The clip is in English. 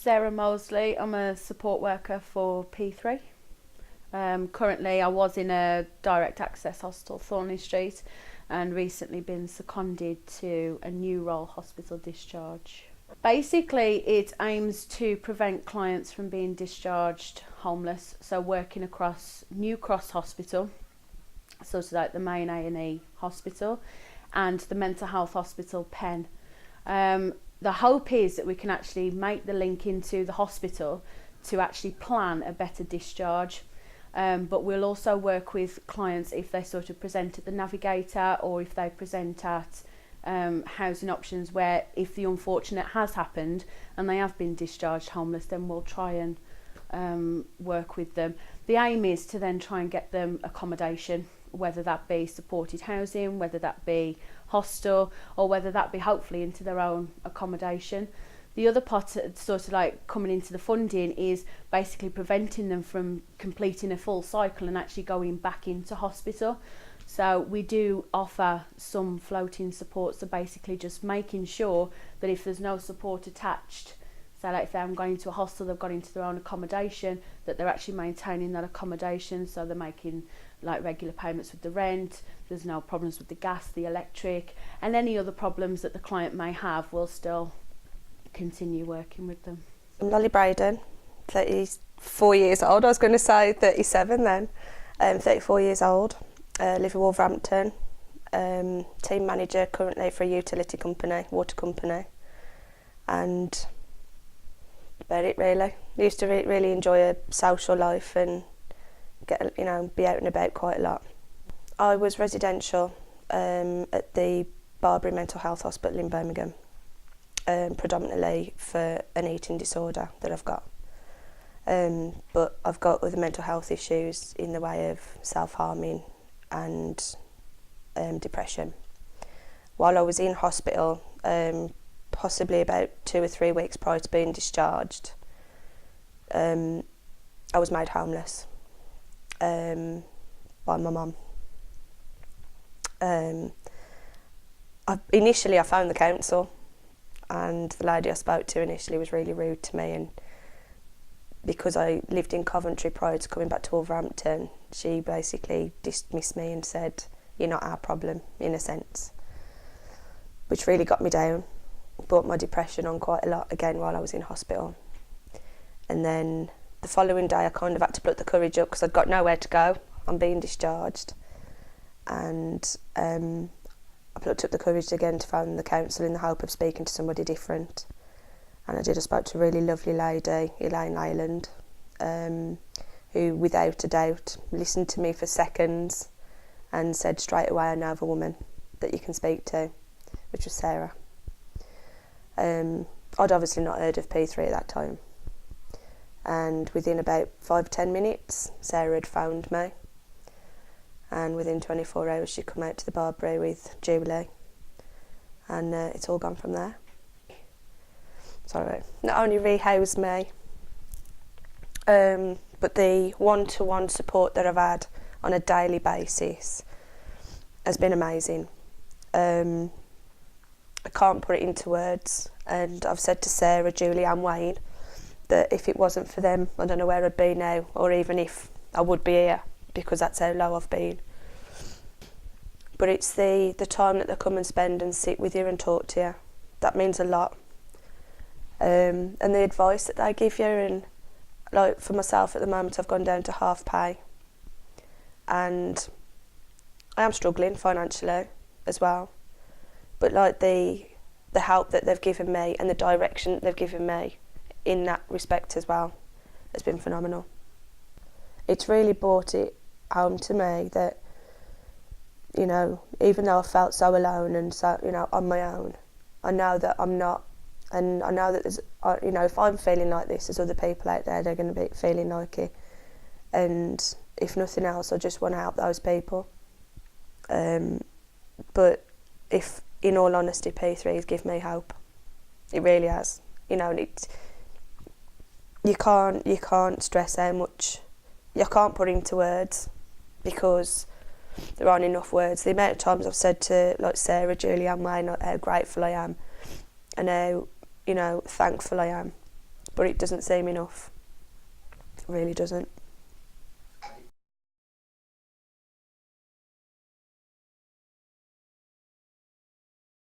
Sarah Mosley. I'm a support worker for P3. Currently I was in a direct access hostel, Thornley Street, and recently been seconded to a new role, Hospital Discharge. Basically it aims to prevent clients from being discharged homeless, so working across New Cross Hospital, sort of like the main A&E hospital, and the mental health hospital Penn. The hope is that we can actually make the link into the hospital to actually plan a better discharge. But we'll also work with clients if they sort of present at the navigator, or if they present at housing options, where if the unfortunate has happened and they have been discharged homeless, then we'll try and work with them. The aim is to then try and get them accommodation, whether that be supported housing, whether that be hostel, or whether that be hopefully into their own accommodation. The other part, sort of like coming into the funding, is basically preventing them from completing a full cycle and actually going back into hospital. So we do offer some floating support, so basically just making sure that if there's no support attached, so like if they're going to a hostel, they've got into their own accommodation, that they're actually maintaining that accommodation, so they're making like regular payments with the rent, there's no problems with the gas, the electric, and any other problems that the client may have, we'll still continue working with them. I'm Lolly Braden, 34 years old. I was going to say 37 then. 34 years old, live in Wolverhampton, team manager currently for a utility company, water company, and about it really. Used to really enjoy a social life and get, be out and about quite a lot. I was residential at the Barbary Mental Health Hospital in Birmingham, predominantly for an eating disorder that I've got. But I've got other mental health issues in the way of self-harming and depression. While I was in hospital, possibly about 2 or 3 weeks prior to being discharged, I was made homeless by my mum. Initially I phoned the council, and the lady I spoke to initially was really rude to me, and because I lived in Coventry prior to coming back to Wolverhampton, she basically dismissed me and said, "You're not our problem," in a sense, which really got me down, brought my depression on quite a lot again while I was in hospital. And then the following day I kind of had to pluck the courage up because I'd got nowhere to go on being discharged, and I plucked up the courage again to phone the council in the hope of speaking to somebody different. And I did. I spoke to a really lovely lady, Elaine Ireland, who without a doubt listened to me for seconds and said straight away, "I know of a woman that you can speak to," which was Sarah. I'd obviously not heard of P3 at that time. And within about 5-10 minutes, Sarah had found me. And within 24 hours, she'd come out to the Barbary with Julie. And it's all gone from there. Sorry. Not only rehoused me, but the one-to-one support that I've had on a daily basis has been amazing. I can't put it into words, and I've said to Sarah, Julie and Wayne that if it wasn't for them, I don't know where I'd be now, or even if I would be here, because that's how low I've been. But it's the time that they come and spend and sit with you and talk to you. That means a lot. And the advice that they give you, and like for myself at the moment, I've gone down to half pay, and I am struggling financially as well. But like the help that they've given me and the direction that they've given me in that respect as well has been phenomenal. It's really brought it home to me that, even though I felt so alone and so, on my own, I know that I'm not, and I know that there's, if I'm feeling like this, there's other people out there that are going to be feeling like it, and if nothing else, I just want to help those people. But if, in all honesty, P3 has given me hope. It really has. And you can't stress how much. You can't put into words, because there aren't enough words. The amount of times I've said to like Sarah, Julie and Wayne how grateful I am and how thankful I am but it doesn't seem enough. It really doesn't.